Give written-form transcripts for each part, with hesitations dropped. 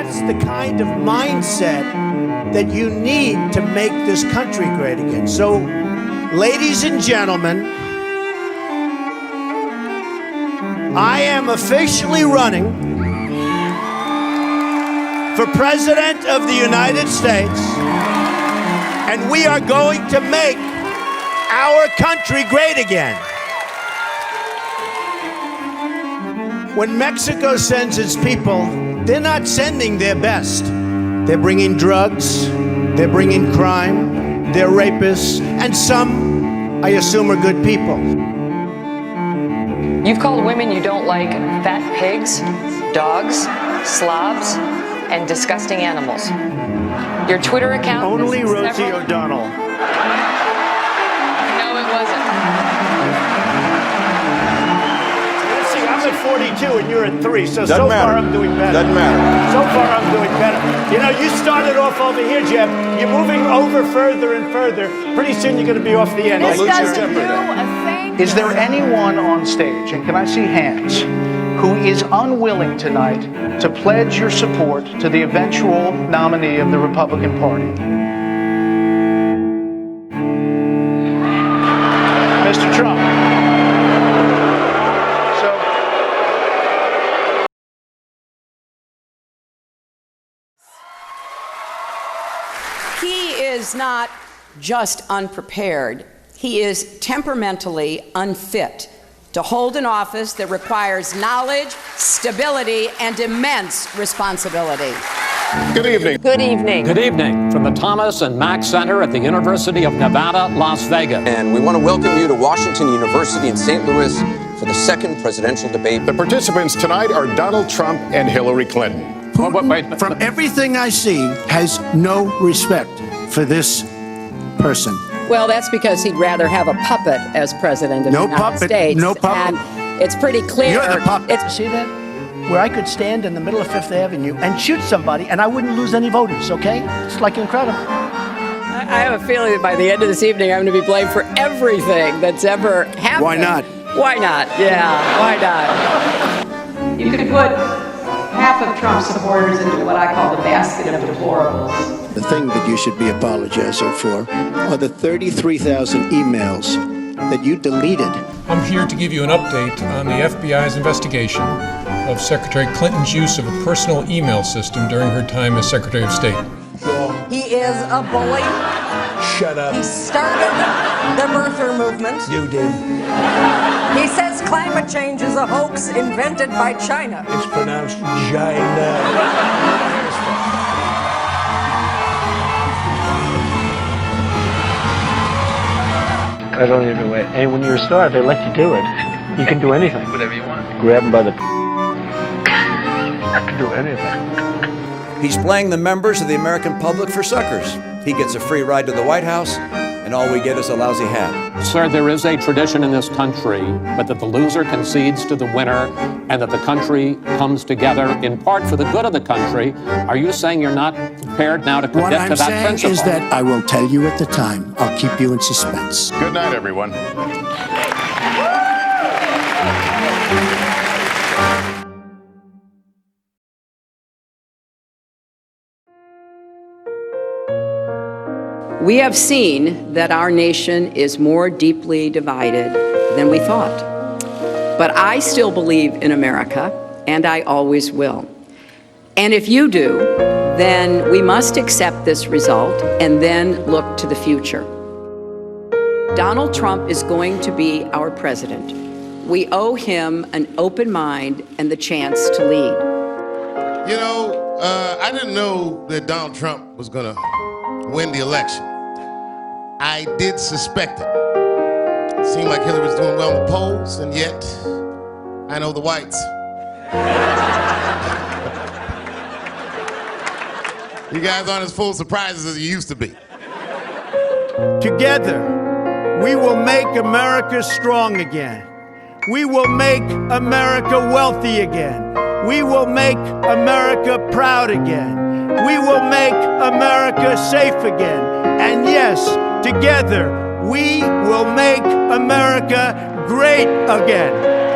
that's the kind of mindset that you need to make this country great again. So, ladies and gentlemen, I am officially running for President of the United States, and we are going to make our country great again. When Mexico sends its people, they're not sending their best. They're bringing drugs, they're bringing crime, they're rapists, and some, I assume, are good people. You've called women you don't like fat pigs, dogs, slobs, and disgusting animals. Your Twitter account... Only Rosie O'Donnell. No, it wasn't. See, I'm at 42 and you're at 3, so Doesn't so matter. far I'm doing better. Doesn't matter. So far I'm doing better. You know, you started off over here, Jeff. You're moving over further and further. Pretty soon you're going to be off the end. This doesn't do a thing. Is there anyone on stage, and can I see hands, who is unwilling tonight to pledge your support to the eventual nominee of the Republican Party? Mr. Trump. He is not just unprepared. He is temperamentally unfit to hold an office that requires knowledge, stability, and immense responsibility. Good evening. Good evening. Good evening from the Thomas and Mack Center at the University of Nevada, Las Vegas. And we want to welcome you to Washington University in St. Louis for the second presidential debate. The participants tonight are Donald Trump and Hillary Clinton. Putin, from everything I see, has no respect for this person. Well, that's because he'd rather have a puppet as president of the United States. No puppet. And it's pretty clear. You're the puppet. See that? Where I could stand in the middle of Fifth Avenue and shoot somebody and I wouldn't lose any voters, okay? It's like incredible. I have a feeling that by the end of this evening, I'm going to be blamed for everything that's ever happened. Why not? Why not? Yeah, why not? You could put half of Trump's supporters into what I call the basket of deplorables. The thing that you should be apologizing for are the 33,000 emails that you deleted. I'm here to give you an update on the FBI's investigation of Secretary Clinton's use of a personal email system during her time as Secretary of State. He is a bully. Shut up. He started the birther movement. You did. He says climate change is a hoax invented by China. It's pronounced China. I don't even know. And when you're a star, they let you do it. You can do anything. Whatever you want. Grab them by the... I can do anything. He's playing the members of the American public for suckers. He gets a free ride to the White House, and all we get is a lousy hat. Sir, there is a tradition in this country, but that the loser concedes to the winner and that the country comes together in part for the good of the country. Are you saying you're not prepared now to commit to that principle? What I'm saying is that I will tell you at the time. I'll keep you in suspense. Good night, everyone. We have seen that our nation is more deeply divided than we thought. But I still believe in America, and I always will. And if you do, then we must accept this result and then look to the future. Donald Trump is going to be our president. We owe him an open mind and the chance to lead. You know, I didn't know that Donald Trump was going to win the election. I did suspect it. It seemed like Hillary was doing well in the polls, and yet I know the whites. You guys aren't as full of surprises as you used to be. Together, we will make America strong again. We will make America wealthy again. We will make America proud again. We will make America safe again. And yes, together, we will make America great again.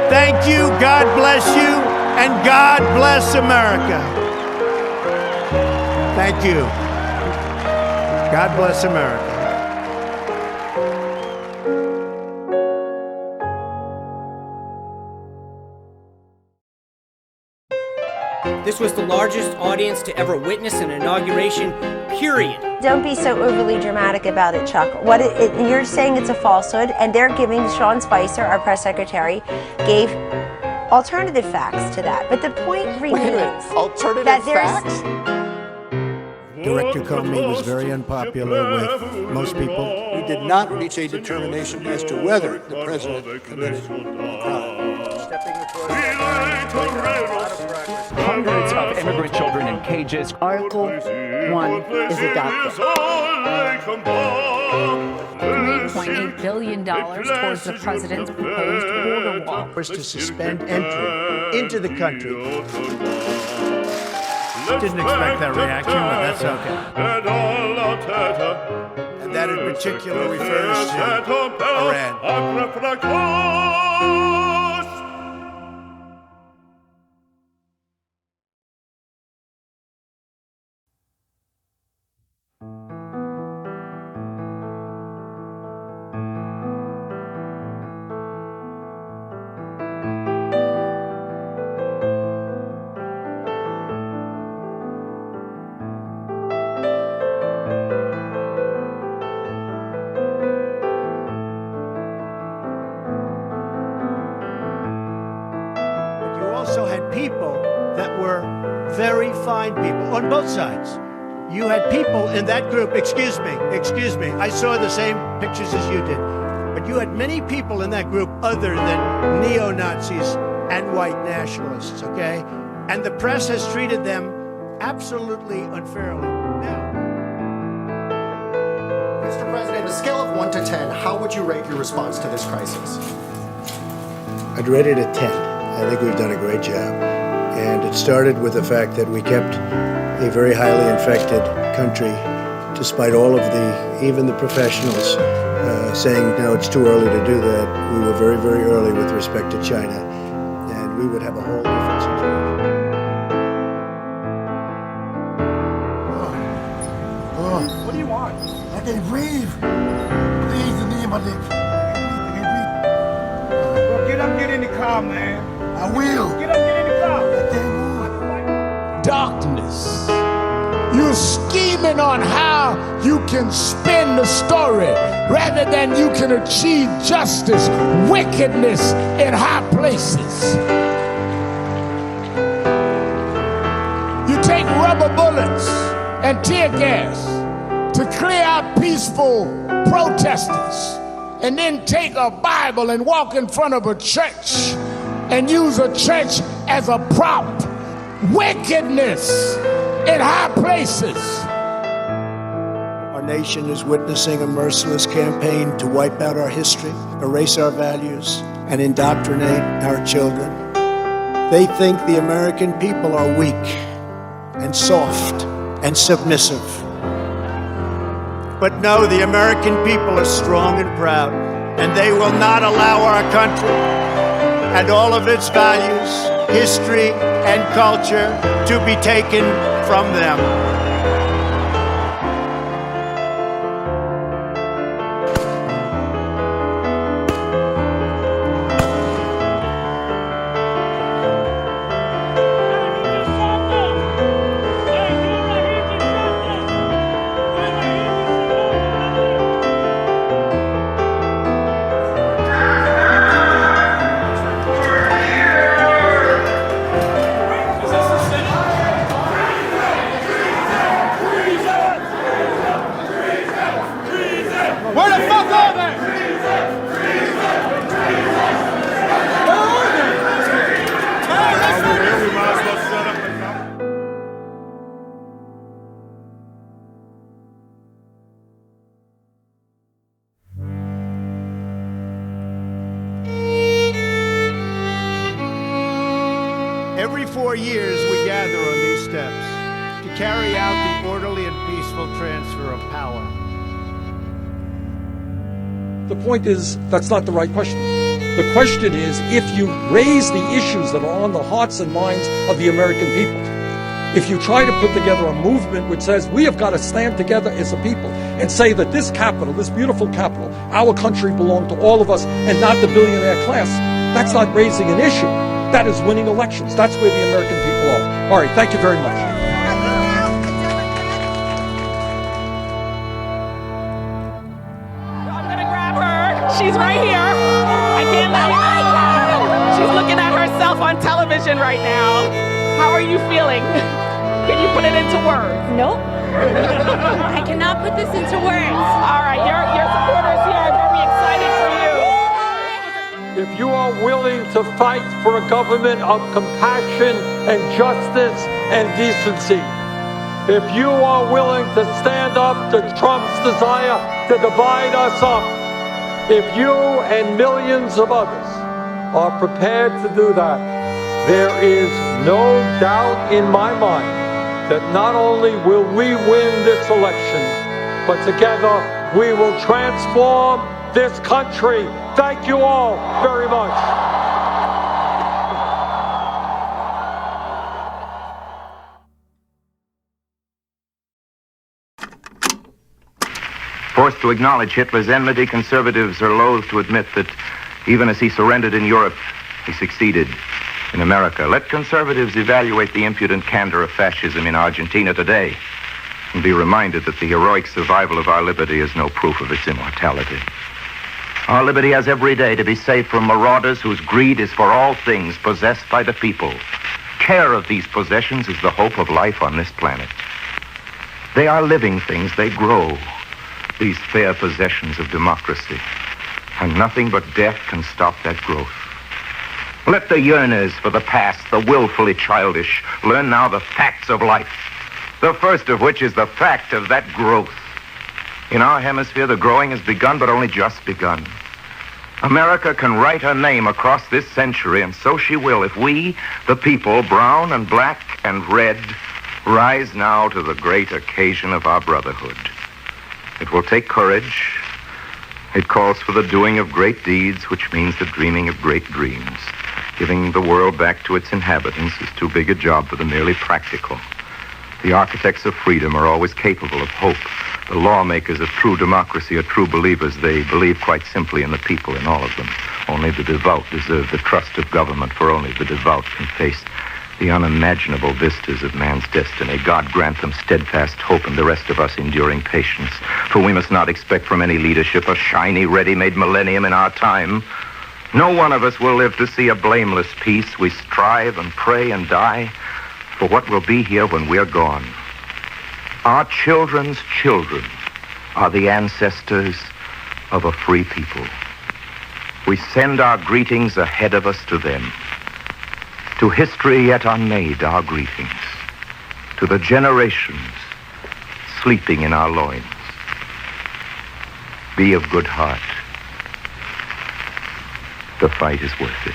Thank you, God bless you, and God bless America. Thank you. God bless America. This was the largest audience to ever witness an inauguration, period. Don't be so overly dramatic about it, Chuck. You're saying it's a falsehood, and they're giving Sean Spicer, our press secretary, gave alternative facts to that. But the point remains alternative that there's facts? Director Comey was very unpopular with most people. We did not reach a determination as to whether the president committed a crime. Hundreds of immigrant children in cages. Article 1 is adopted. $3.8 billion towards the president's proposed border wall. Was to suspend entry into the country. Didn't expect that reaction, but that's okay. And that in particular refers to Iran. Very fine people on both sides. You had people in that group, excuse me, I saw the same pictures as you did, but you had many people in that group other than neo-Nazis and white nationalists, okay? And the press has treated them absolutely unfairly. Now, Mr. President, on a scale of 1 to 10, how would you rate your response to this crisis? I'd rate it a 10. I think we've done a great job. And it started with the fact that we kept a very highly infected country, despite all of even the professionals saying, no, it's too early to do that. We were very, very early with respect to China, and we would have a whole different situation. What do you want? I can breathe. Please, the name of it. I can breathe. Well, get up, get in the car, man. I will. Get up, get in the car. Darkness. You're scheming on how you can spin the story rather than you can achieve justice, wickedness in high places. You take rubber bullets and tear gas to clear out peaceful protesters, and then take a Bible and walk in front of a church and use a church as a prop. Wickedness in high places. Our nation is witnessing a merciless campaign to wipe out our history, erase our values, and indoctrinate our children. They think the American people are weak and soft and submissive. But no, the American people are strong and proud, and they will not allow our country and all of its values, history, and culture to be taken from them. Every 4 years, we gather on these steps to carry out the orderly and peaceful transfer of power. The point is, that's not the right question. The question is, if you raise the issues that are on the hearts and minds of the American people, If you try to put together a movement which says we have got to stand together as a people and say that this capital, this beautiful capital, our country belonged to all of us and not the billionaire class, that's not raising an issue. That is winning elections. That's where the American people are. All right, thank you very much. I'm going to grab her. She's right here. I can't let her. She's looking at herself on television right now. How are you feeling? Can you put it into words? Nope. I cannot put this into words. All right, your supporters here are very excited for you. If you are willing to fight for a government of compassion and justice and decency, if you are willing to stand up to Trump's desire to divide us up, if you and millions of others are prepared to do that, there is no doubt in my mind that not only will we win this election, but together we will transform this country. Thank you all very much. Forced to acknowledge Hitler's enmity, conservatives are loath to admit that even as he surrendered in Europe, he succeeded in America. Let conservatives evaluate the impudent candor of fascism in Argentina today and be reminded that the heroic survival of our liberty is no proof of its immortality. Our liberty has every day to be safe from marauders whose greed is for all things possessed by the people. Care of these possessions is the hope of life on this planet. They are living things, they grow, these fair possessions of democracy, and nothing but death can stop that growth. Let the yearners for the past, the willfully childish, learn now the facts of life, the first of which is the fact of that growth. In our hemisphere, the growing has begun, but only just begun. America can write her name across this century, and so she will if we, the people, brown and black and red, rise now to the great occasion of our brotherhood. It will take courage. It calls for the doing of great deeds, which means the dreaming of great dreams. Giving the world back to its inhabitants is too big a job for the merely practical. The architects of freedom are always capable of hope. The lawmakers of true democracy are true believers. They believe quite simply in the people, in all of them. Only the devout deserve the trust of government, for only the devout can face the unimaginable vistas of man's destiny. God grant them steadfast hope and the rest of us enduring patience. For we must not expect from any leadership a shiny, ready-made millennium in our time. No one of us will live to see a blameless peace. We strive and pray and die for what will be here when we're gone. Our children's children are the ancestors of a free people. We send our greetings ahead of us to them. To history yet unmade, our greetings. To the generations sleeping in our loins. Be of good heart. The fight is worth it.